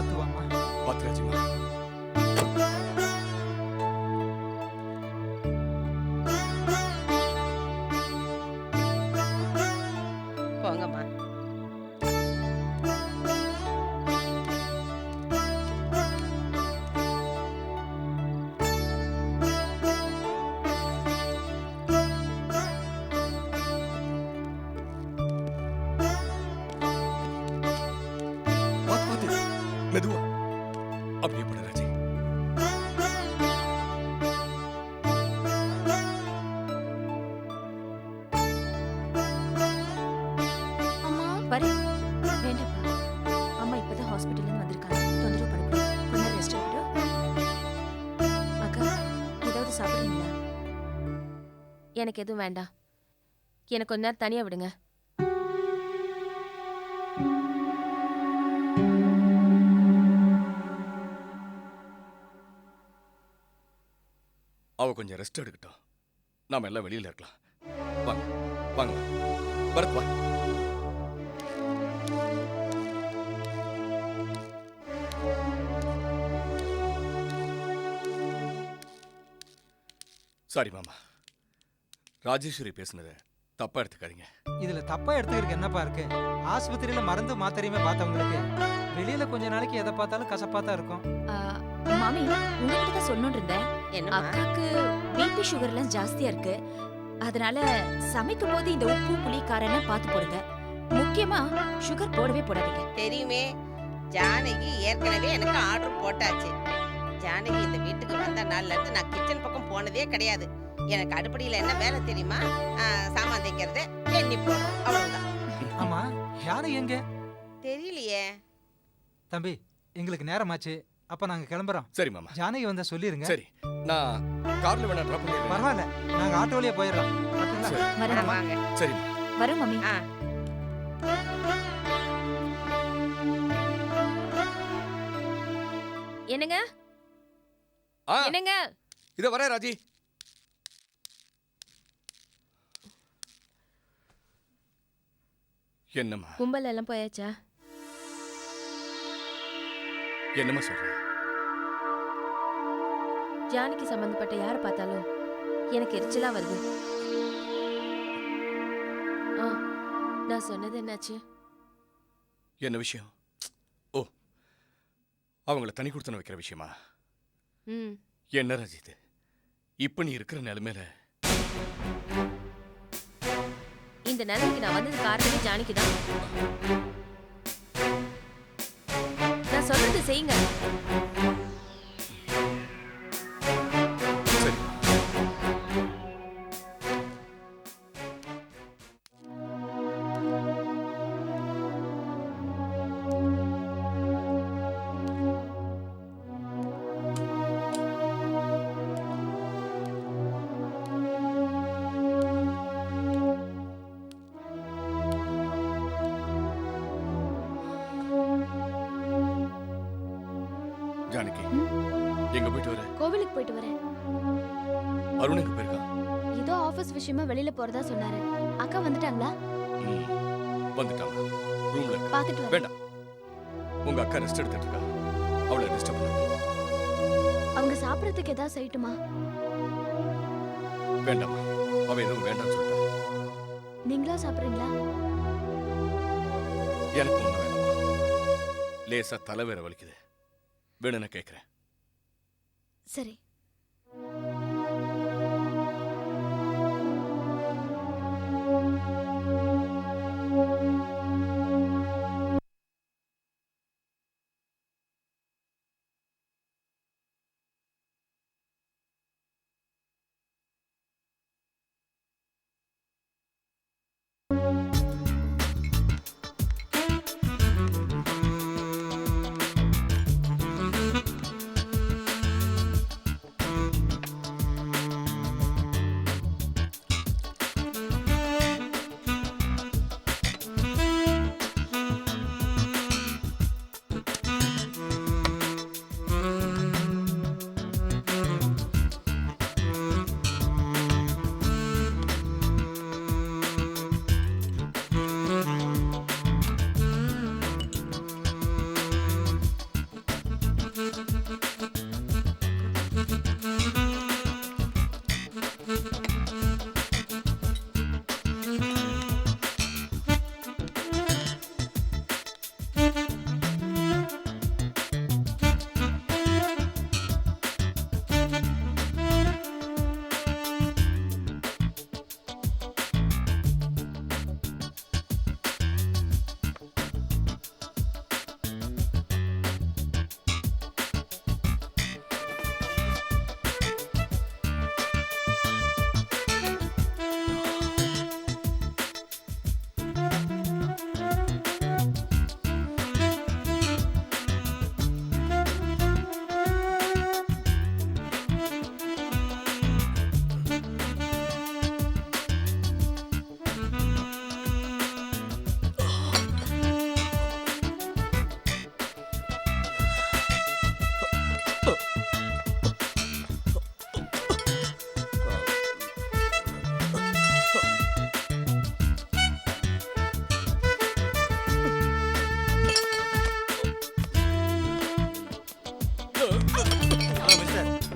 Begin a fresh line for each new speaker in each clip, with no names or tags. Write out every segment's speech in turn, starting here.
பார்த்து வாமா.
பார்த்து ராஜிமா.
போங்கம்மா.
பார்த்து பார்த்து மெதுவா அப்படியே பண்ண ராஜி.
அம்மா பாரு. வேண்டாப்பா. அம்மா இப்பதான் ஹாஸ்பிட்டல்ல இருந்து வந்திருக்காங்க. தொந்தரவு பண்ணக்கூடாது. கொஞ்ச நேரம் ரெஸ்ட் எடுக்கட்டும். அக்கா, ஏதாவது சாப்பிடுறீங்களா? எனக்கு எதுவும் வேண்டாம். எனக்கு கொஞ்ச நேரம் தனியா விடுங்க.
அவ கொஞ்சம் ரெஸ்ட் எடுக்கட்டும். நாம எல்லாம் வெளியில இருக்கலாம். வாங்க வாங்க பரத் வா. சாரி மாமா, ராஜேஸ்வரி பேசுனதை தப்பா எடுத்துக்காதீங்க.
இதுல தப்பா எடுத்துக்கிறதுக்கு என்னப்பா இருக்கு? ஆஸ்பத்திரியில மருந்து மாத்திரையுமே பார்த்தவங்களுக்கு வெளியில கொஞ்ச நாளைக்கு எதை பார்த்தாலும் கசப்பா தான் இருக்கும்.
மாமி, உங்ககிட்ட தான் சொல்லணும்னு இருந்தேன்.
என்னம்மா?
அக்காக்கு பிபி சுகர்லாம் ஜாஸ்தியா இருக்கு. அதனால சமைக்கும் போது இந்த உப்பு புளி காரெல்லாம் பார்த்து போடுங்க. முக்கியமா சுகர் போடவே போடாதீங்க.
தெரியுமே, ஜானகி ஏற்கனவே எனக்கு ஆர்டர் போட்டாச்சு. ஜானகி இந்த வீட்டுக்கு வந்த நாள்ல இருந்து நான் கிச்சன் பக்கம் போனதே கிடையாது. எனக்கு அடுப்படியில என்ன வேலை தெரியுமா? சாமான் தைக்கிறது, எண்ணி போடுறோம், அவ்வளவுதான்.
ஆமா, யானை எங்க?
தெரியலையே.
தம்பி, எங்களுக்கு நேரமாச்சு. அப்ப நாங்க கிளம்புறோம்.
சரி மாமா.
ஜானகி வந்தா சொல்லிருங்க.
சரி, நான் கார்ல வேணா டிராப் பண்ணிடுறேன்.
பரவாயில்ல, நாங்க ஆட்டோலயே போயிடுறோம்.
சரி.
வரேன்.
வாங்க.
சரி.
வரோம் மாமி. என்னங்க? என்னங்க?
இத வரே ராஜி. என்னம்மா?
கும்பல் எல்லாம் போயாச்சா?
என்னம்மா சொல்ற?
ஜானகி சம்பந்தப்பட்ட யாரை பார்த்தாலும் எனக்கு எரிச்சலா வருது. நான் சொன்னது என்னாச்சு?
என்ன விஷயம்? ஓ, அவங்கள தனி கொடுத்தன வைக்கிற விஷயமா? என்ன ராஜி இது? இப்ப நீ இருக்கிற நிலைமையில
இந்த நிலைமைக்கு நான் வந்தது காரணமே ஜானகி தான். நான் சொல்றது செய்யுங்க.
சரி. ஜானகி, எங்க போயிட்டு வர?
கோவிலுக்கு போயிட்டு வரேன்.
அருண் எங்க போயிருக்கான்?
ஏதோ ஆபீஸ் விஷயமா வெளியில போறதா சொன்னாரு. அக்கா வந்துட்டாங்களா?
வந்துட்டாங்க. ரூம்ல இருக்கா?
பாத்துட்டு வரேன்.
வேண்டாம், உங்க அக்கா ரெஸ்ட் எடுத்துட்டு இருக்கா. அவளை டிஸ்டர்ப் பண்ணாத.
அவங்க சாப்பிடறதுக்கு ஏதாவது செய்யட்டுமா?
வேண்டாம், அவ எதுவும் வேண்டாம்னு சொல்லிட்டா.
நீங்களா சாப்பிடுறீங்களா?
எனக்கு ஒண்ணு வேண்டாமா. லேசா தலை வேற வலிக்குது. வேணும்னு கேட்கிறேன்.
சரி.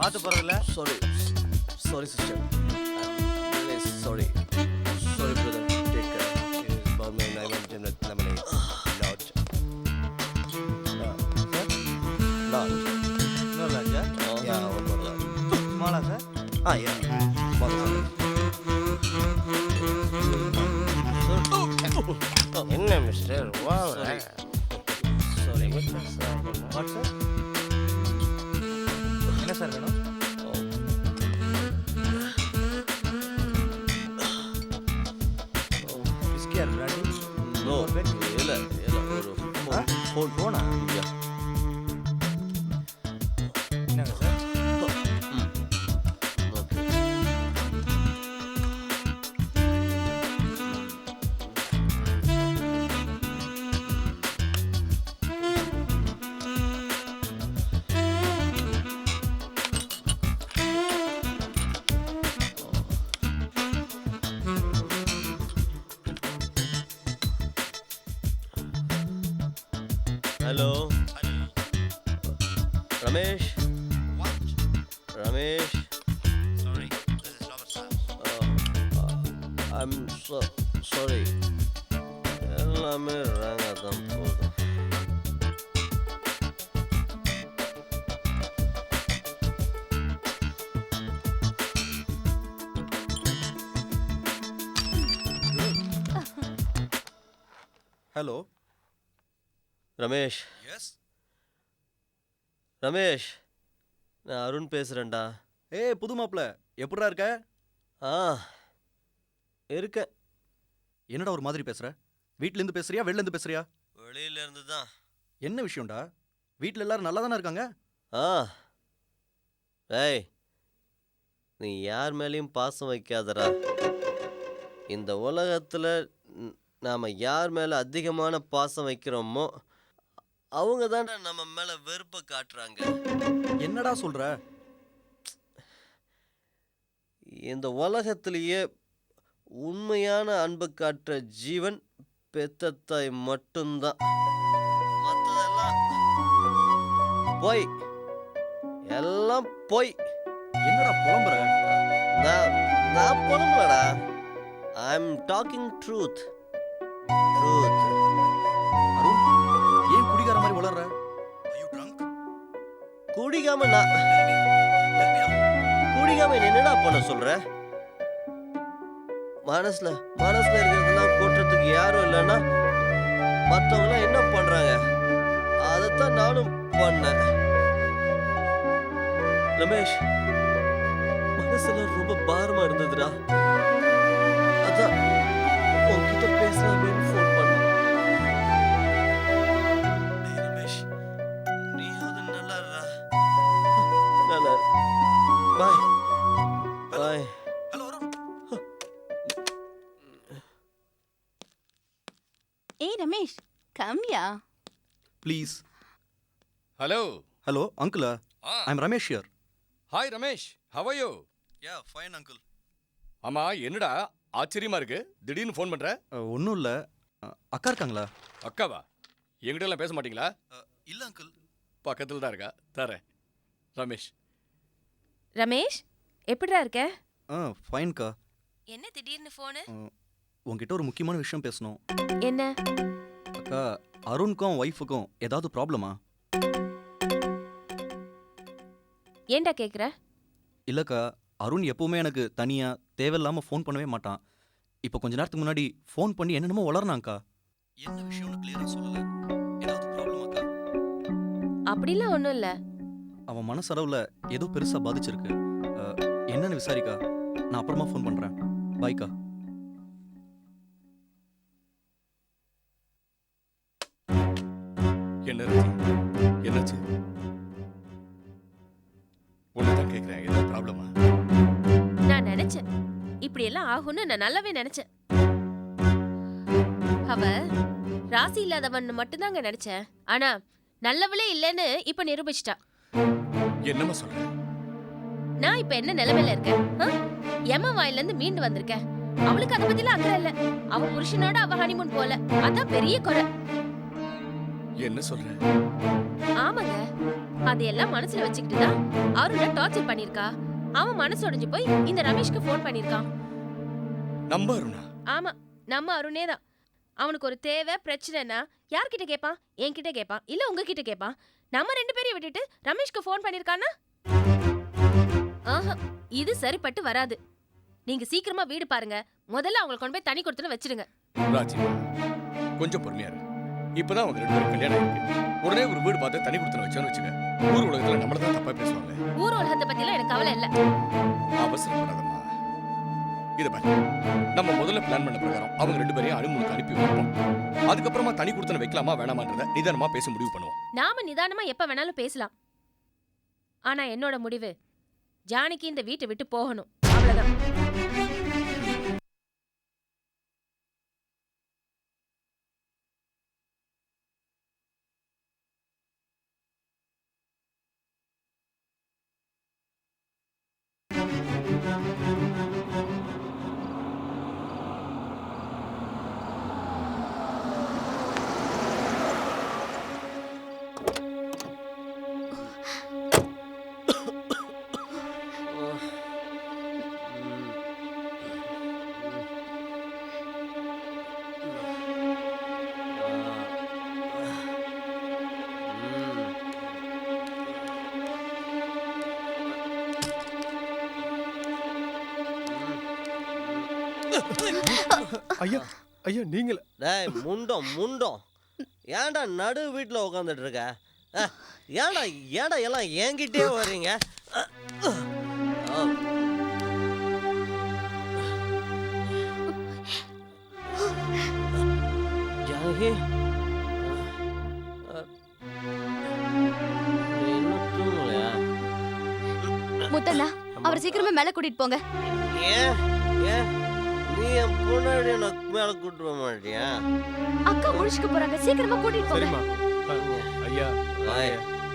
பார்த்து போறதில்ல.
Sorry, sorry sister. I'm really sorry. Sorry brother. Take care. It is Burma 9 lemonade. Large. Large.
இன்னொரு ராஜா.
Yeah, one more large.
ஸ்மாலா சார்?
Yeah. One more.
என்ன மிஸ்டர்
Sorry. Sorry.
வாட் சார்? என்ன சார் வேணும்? Whisky or brandy?
No. இல்ல ஒரு phone.
போனா?
Yeah.
என்னங்க சார்?
Okay. Hello. Ramesh.
What?
Ramesh.
Sorry, this is Robert's house.
I'm sorry. எல்லாமே ராங்கா தான் போகுது.
ஹலோ.
ரமேஷ்.
எஸ்
ரமேஷ், நான் அருண் பேசுறேன்டா.
ஏய் புது மாப்பிள்ள, எப்படிடா இருக்க?
இருக்கேன்.
என்னடா ஒரு மாதிரி பேசுற? வீட்ல இருந்து பேசுறியா வெளில இருந்து பேசுறியா?
வெளியில இருந்து தான்.
என்ன விஷயம்டா? வீட்ல எல்லாரும் நல்லா தானே இருக்காங்க?
ஏய், நீ யார் மேலேயும் பாசம் வைக்காதடா. இந்த உலகத்துல நாம யார் மேல அதிகமான பாசம் வைக்கிறோமோ அவங்க தான்டா நம்ம மேல வெறுப்பை காட்டுறாங்க.
என்னடா சொல்ற?
இந்த உலகத்திலேயே உண்மையான அன்பு காட்டுற ஜீவன் பெத்த தாய் மட்டும்தான். மற்றதெல்லாம் பொய், எல்லாம் பொய்.
என்னடா புலம்புற?
நான் புலம்பலடா. I'm talking truth. Truth.
Arun, ஏன் குடிகார மாதிரி வளர்ற?
குடிக்காம என்னடா பண்ண சொல்ற? மனசுல இருக்கிறதெல்லாம் கொட்டுறதுக்கு யாரும் இல்லைன்னா மற்றவங்களாம் என்ன பண்றாங்க? அதைத்தான் நானும் பண்ணேன். ரமேஷ், மனசுல ரொம்ப பாரமா இருந்ததுடா. அதான் உன்கிட்ட பேசலாமேன்னு ஃபோன் பண்ணேன். ரமேஷ், நீயாவது நல்லா இருடா. நல்லா இரு. பாய் பாய்.
ஏய் ரமேஷ், கம்மியா?
Please.
Hello.
Hello uncle, I'm Ramesh here.
Hi Ramesh, how are you?
Yeah fine uncle.
ஆமா, என்னடா ஆச்சரியமா இருக்கு, திடீர்னு ஃபோன் பண்ற?
ஒன்றும் இல்லை. அக்கா இருக்காங்களா?
அக்காவா? என்கிட்ட எல்லாம் பேச மாட்டீங்களா?
இல்லை அங்கிள்.
பக்கத்துல தான் இருக்கா, தரேன். ரமேஷ்.
ரமேஷ், எப்படிடா இருக்க?
ஃபைன்க்கா.
என்ன திடீர்னு ஃபோனு?
உங்ககிட்ட ஒரு முக்கியமான விஷயம் பேசணும்.
என்ன?
அக்கா, அருணுக்கும் ஒய்ஃபுக்கும் ஏதாவது ப்ராப்ளமா?
ஏன்டா கேக்குற?
இல்லைக்கா, அருண் எப்பவுமே எனக்கு தனியாக தேவையில்லாமல் ஃபோன் பண்ணவே மாட்டான். இப்போ கொஞ்ச நேரத்துக்கு முன்னாடி ஃபோன் பண்ணி என்னென்னமோ வளர்னாங்க்கா. என்ன விஷயம்னு கிளியராக சொல்லலை. ஏதாவது ப்ராப்ளமாக்கா?
அப்படிலாம் ஒன்றும் இல்லை.
அவன் மனசளவில் ஏதோ பெருசாக பாதிச்சிருக்கு. என்னன்னு விசாரிக்கா. நான் அப்புறமா ஃபோன் பண்ணுறேன். பாய்க்கா.
என்னாச்சு? ஒண்ணுதான் கேக்குறேன், ஏதாவது ப்ராப்ளமா?
நான் நினைச்சேன் இப்படி எல்லாம் ஆகும்னு. நான் நல்லாவே நினைச்சேன். அவ ராசி இல்லாதவன் மட்டும்தாங்க நினைச்சேன். ஆனா நல்லவளே இல்லைன்னு இப்ப நிரூபிச்சிட்டா.
என்னமா சொல்ற?
நான் இப்ப என்ன நிலைமையில இருக்கேன்? எம வாயில இருந்து மீண்டு வந்திருக்கேன். அவளுக்கு அதை பத்திலாம் அக்கறை இல்ல. அவ புருஷனோட அவ ஹனிமூன் போல. அதான் பெரிய குறை.
என்ன சொல்ற?
ஆமாங்க, அதையெல்லாம் மனசுல வச்சுக்கிட்டு தான் அருணை டார்ச்சர் பண்ணிருக்கா. அவன் மனசு உடைஞ்சு போய் இந்த ரமேஷ்க்கு ஃபோன் பண்ணிருக்கான்.
நம்ப அருணா?
ஆமா, நம்ம அருணே தான். அவனுக்கு ஒரு தேவை பிரச்சனைனா யார்கிட்ட கேட்பான்? என்கிட்ட கேட்பான், இல்ல உங்ககிட்ட கேட்பான். நம்ம 2 பேரையும் விட்டுட்டு ரமேஷ்க்கு ஃபோன் பண்ணிருக்கானா? ஆஹா, இது சரிப்பட்டு வராது. நீங்க சீக்கிரமா வீடு பாருங்க. முதல்ல அவங்களை கொண்டு போய் தனி கொடுத்துன்னு வச்சிடுங்க.
ராஜி, கொஞ்சம் பொறுமையா இரு. இப்பதான் அவங்க 2 பேரும் கல்யாணம் ஆயிருக்கு. உடனே ஒரு வீடு பார்த்து தனி கொடுத்துன்னு வச்சோன்னு வச்சுக்க, ஊர் உலகத்துல நம்மள தான் தப்பா பேசுவாங்க.
ஊர் உலகத்தை பத்தி எல்லாம் எனக்கு கவலை இல்ல.
அவசரப்படாதம்மா. இத பாரு, நம்ம முதல்ல பிளான் பண்ண பிரகாரம் அவங்க 2 பேரையும் அனுமதிக்கு அனுப்பி வைப்போம். அதுக்கப்புறமா தனி கொடுத்துன்னு வைக்கலாமா வேணாமான்றத நிதானமா பேச முடிவு பண்ணுவோம்.
நாம நிதானமா எப்ப வேணாலும் பேசலாம். ஆனா என்னோட முடிவு, ஜானகி இந்த வீட்டை விட்டு போகணும், அவ்வளவுதான்.
ஐயா ஐயா நீங்கள
டேய் முண்டம் முண்டம், ஏன்டா நடு வீட்டில் உட்காந்துட்டு இருக்க? ஏன்டா ஏன்டா எல்லாம் என்கிட்டே வர்றீங்க? ஜானகி, நீ இன்னும் தூங்கலையா?
முத்தண்ணா, அவரை சீக்கிரமா மேல கூட்டிட்டு போங்க.
ஏன் ஏன் நீ என் பொண்ணாடி எனக்கு மேல கூட்டு போக மாட்டியா?
அக்கா முழிச்சுக்க போறாங்க, சீக்கிரமா கூட்டிட்டு போங்க.
சரிம்மா. ஐயா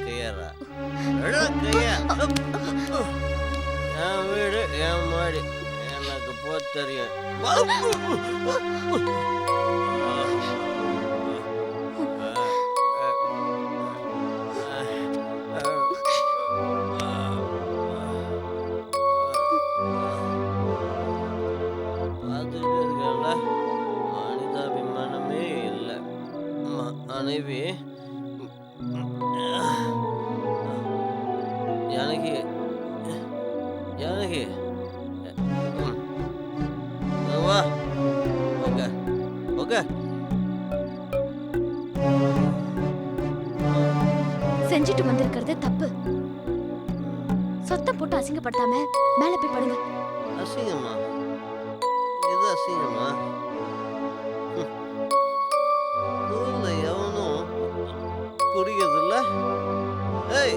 கையறா கையா. என் வீடு என் மாடி எனக்கு போ தெரியும். மனிதாபிமானமே இல்லை மனைவி. ஜானகி ஜானகி வா. Okay okay.
செஞ்சுட்டு வந்திருக்கிறது தப்பு. சத்தம் போட்டு அசிங்கப்படுத்தாம மேல போய் படுங்க.
அசிங்கமா? இது அசிங்கமா? ஊர்ல எவனும் குடிக்கிறதில்ல. ஏய்,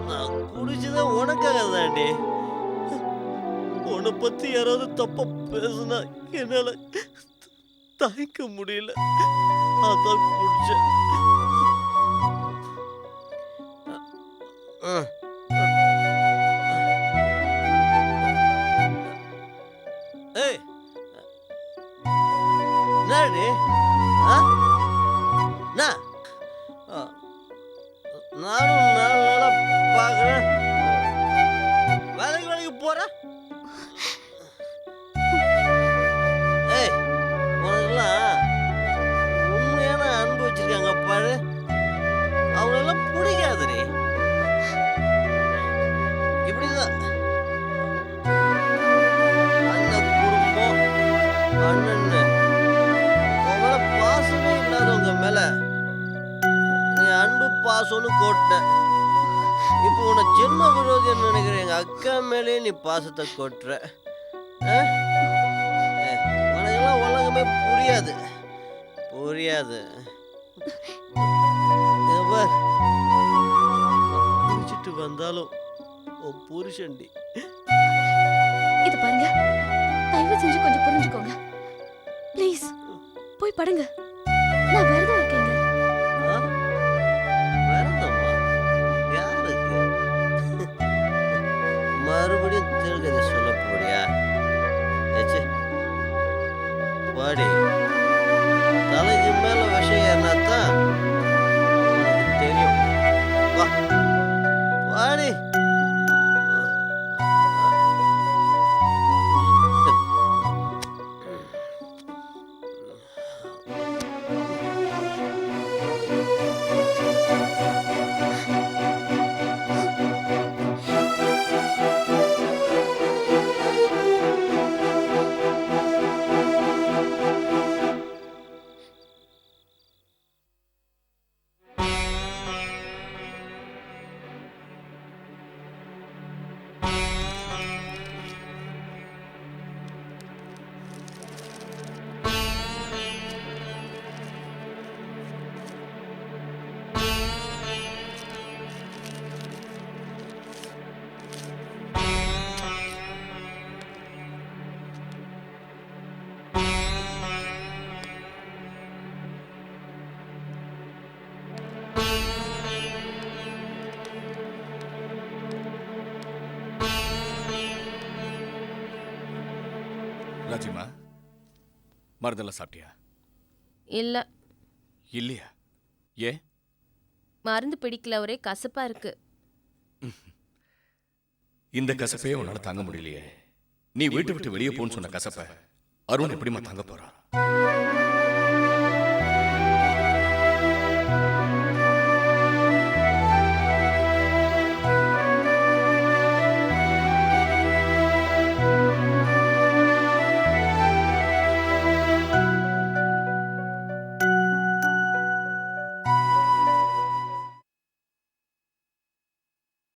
நான் குடிச்சுதான் உனக்காக தாண்டி. உன்னை பத்தி யாராவது தப்பா பேசுனா என்னால தாய்க்க முடியல, அதான் குடிச்சேன். ஏய், என்னடி? நானும் நல்லா பார்க்குறேன். வேலைக்கு போறேன். ஏய், உனக்கெல்லாம் உண்மையான அன்பு வச்சிருக்காங்க பாரு, அவங்களெல்லாம் பிடிக்காதுடி. இப்படிதான் அண்ணன் குடும்பம் அண்ணன்னு உங்கள பாசமே இல்லாதவங்க மேல நீ அன்பு பாசம்னு கோட்ட. இப்போ உன்னை ஜென்ம விரோதின்னு நினைக்கிற எங்க அக்கா மேலே நீ பாசத்தை கொட்டுற. உனக்கெல்லாம் உலகமே புரியாது புரியாது. குடிச்சிட்டு வந்தாலும் உன் புருஷன்டி.
இது பாருங்க, தயவு செஞ்சு கொஞ்சம் புரிஞ்சுக்கோங்க ப்ளீஸ். போய் படுங்க, நான் விரதம் இருக்கேங்க.
வேறந்தம்மா யாருக்கு? மறுபடியும் திருக்கதை சொல்ல போறியா? ஏச்சு பாடி தலைக்கு மேல விஷயம் ஏறினாத்தான்
மீனாட்சிமா மருந்தெல்லாம் சாப்பிட்டியா?
இல்ல
இல்லையா? ஏன்?
மருந்து பிடிக்கல, ஒரே கசப்பா இருக்கு.
இந்த கசப்பையே உன்னால தாங்க முடியலையே. நீ வீட்டு விட்டு வெளியே போன்னு சொன்ன கசப்பை அருண் எப்படிமா தாங்க போறான்?